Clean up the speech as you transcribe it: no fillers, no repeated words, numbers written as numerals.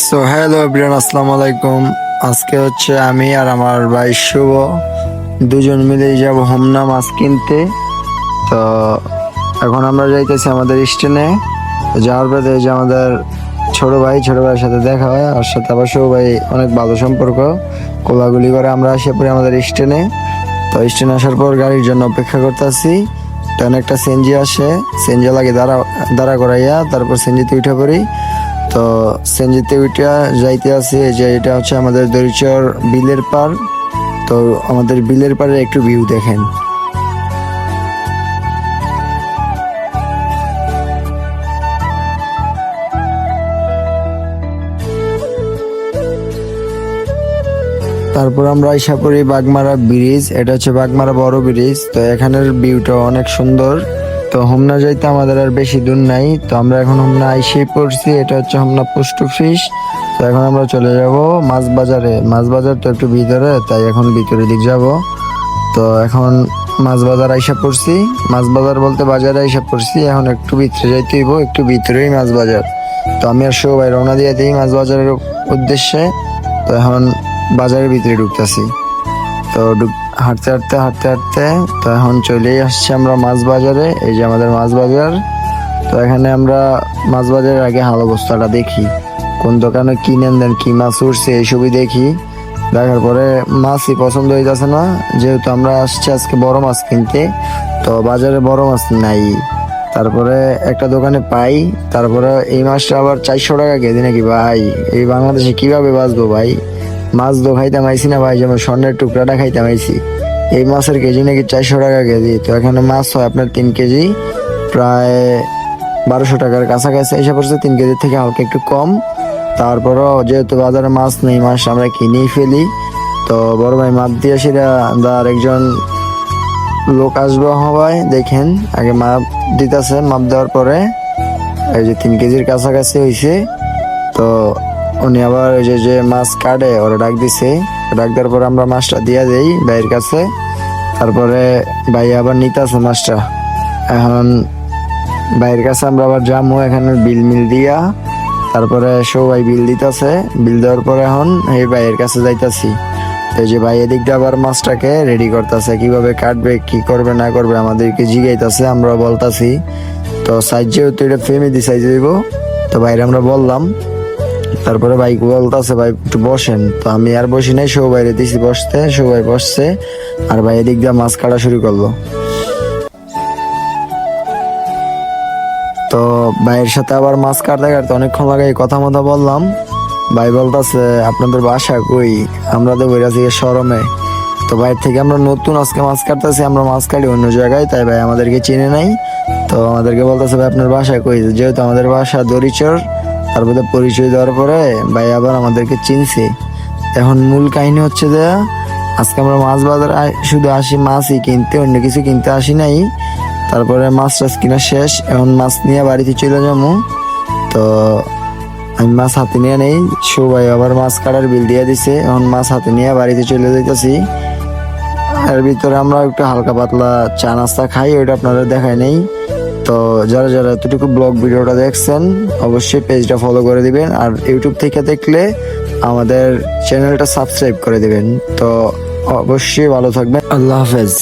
So hello everyone, আসসালামু আলাইকুম। আজকে হচ্ছে আমি আর আমার ভাই শুভ দুজন মিলেই যাব হোমনা মাছ কিনতে। তো এখন আমরা যাইতেছি আমাদের স্টেশনে। যাওয়ার পথে যে আমাদের ছোট ভাইয়ের সাথে দেখা হয়, ওর সাথে আবার শুভ ভাই অনেক ভালো সম্পর্ক, কোলাগুলি করে আমরা আসে পড়ি আমাদের স্টেশনে। তো স্টেশনে আসার পর গাড়ির জন্য অপেক্ষা করতেছি। তখন একটা সিএনজি আসে, সিএনজি লাগে দাঁড়া করাইয়া, তারপর সিএনজিতে উঠে পড়ি। তো সেনজিতে উইটা যাইতে আছে যে এটা হচ্ছে আমাদের দরিচর বিলের পার। তো আমাদের বিলের পারে একটু ভিউ দেখেন। তারপর আমরা আইসা পড়ি বাগমারা ব্রিজ। এটা হচ্ছে বাগমারা বড় ব্রিজ। তো এখানের ভিউটা অনেক সুন্দর। তো হোমনা যাইতে আমাদের আর বেশি দূর নাই। তো আমরা এখন হোমনা আইসেই পড়ছি। এটা হচ্ছে হোমনা পোস্ট অফিস। তো এখন আমরা চলে যাব মাছ বাজারে। মাছ বাজার তো একটু ভিতরে, তাই এখন ভিতরের দিক যাব। তো এখন মাছ বাজার আইসা পড়ছি। মাছ বাজার বলতে বাজারে আইসা পড়ছি। এখন একটু ভিতরে যাইতে হইব, একটু ভিতরেই মাছ বাজার। তো আমি আর সবাই রওনা দিয়ে দিই মাছ বাজারের উদ্দেশ্যে। তো এখন বাজারের ভিতরে ঢুকতেছি। তো হাঁটতে হাঁটতে হাঁটতে হাঁটতে তো এখন চলেই আসছি আমরা মাছ বাজারে। এই যে আমাদের মাছ বাজার। তো এখানে আমরা মাছ বাজারের আগে হাল অবস্থাটা দেখি, কোন দোকানে কি নেন দেন, কি মাছ উঠছে এইসবই দেখি। দেখার পরে মাছই পছন্দ হইতেছে না, যেহেতু আমরা আসছি আজকে বড় মাছ কিনতে। তো বাজারে বড় মাছ নাই। তারপরে একটা দোকানে পাই। তারপরে এই মাছটা আবার 400 টাকা কেজি নাকি ভাই? এই বাংলাদেশে কিভাবে বাঁচবো ভাই? মাছ তো খাইতাম আইসি না ভাই, যেমন স্বর্ণের টুকরাটা খাইতাম আইসি। এই মাছের কেজি নাকি 400 টাকা কেজি। তো এখানে মাছ হয় আপনার 3 কেজি, প্রায় 1200 টাকার কাছাকাছি এসে পড়ছে। 3 কেজির থেকে হালকা একটু কম। তারপরও যেহেতু বাজারে মাছ নেই, মাছ আমরা কিনেই ফেলি। তো বড় ভাই মাপ দিয়ে সেটা আর একজন লোক আসবে হওয়ায় দেখেন আগে মাপ দিতেছে। মাপ দেওয়ার পরে এই যে 3 কেজির কাছাকাছি হয়েছে। তো উনি আবার ওই যে মাছ কাটে ওরা ডাক দিছে। ডাক দেওয়ার পরে আমরা মাছটা দিয়ে দেই ভাইয়ের কাছে। তারপরে ভাই আবার নিতেছে মাছটা। এখন ভাইয়ের কাছে আমরা আবার যাবো এখানে বিল মিল দিয়া। তারপরে সবাই বিল দিতেছে। বিল দেওয়ার পরে এখন এই ভাইয়ের কাছে যাইতাছি। এই যে ভাই এদিক দিয়ে আবার মাছটাকে রেডি করতেছে, কিভাবে কাটবে, কি করবে না করবে আমাদেরকে জিগাইতেছে, আমরা বলতাছি। তো সাইজ যেহেতু এটা ফ্যামিলি সাইজ হইব, তো ভাইরে আমরা বললাম। তারপরে ভাই বলতেছে ভাই একটু বসেন। তো আমি আর বসি নাই, সবাই দিছি বসতে। সবাই বসছে আর ভাই এদিক দিয়ে মাছ কাটা শুরু করলো। তো ভাইয়ের সাথে আবার মাছ কাটতে কাটতে অনেকক্ষণ লাগাই কথা মতো বললাম। ভাই বলতেছে আপনাদের বাসা কই? আমরা তো বইরাছি শরমে। তো ভাইয়ের থেকে আমরা নতুন আজকে মাছ কাটতেছি, আমরা মাছ কাটি অন্য জায়গায়, তাই ভাই আমাদেরকে চিনে নাই। তো আমাদেরকে বলতেছে ভাই আপনার বাসা কই? যেহেতু আমাদের বাসা দরিচর, তারপরে পরিচয় দেওয়ার পরে ভাই আবার আমাদেরকে চিনছে। এখন মূল কাহিনী হচ্ছে যে আজকে আমরা মাছ বাজার শুধু আসি মাছই কিনতে, অন্য কিছু কিনতে আসি নাই। তারপরে মাছ টাছ কিনা শেষ, এখন মাছ নিয়ে বাড়িতে চলে যাবো। তো আমি মাছ হাতে নিয়ে নেই, সবাই আবার মাছ কাটার বিল দিয়ে দিছে। এখন মাছ হাতে নিয়ে বাড়িতে চলে যাইতেছি। এর ভিতরে আমরা একটু হালকা পাতলা চা নাস্তা খাই, ওইটা আপনারা দেখাই নেই। তো যারা যারা এতটুকু ব্লগ ভিডিওটা দেখছেন অবশ্যই পেজটা ফলো করে দিবেন, আর ইউটিউব থেকে দেখলে আমাদের চ্যানেলটা সাবস্ক্রাইব করে দিবেন। তো অবশ্যই ভালো থাকবেন। আল্লাহ হাফেজ।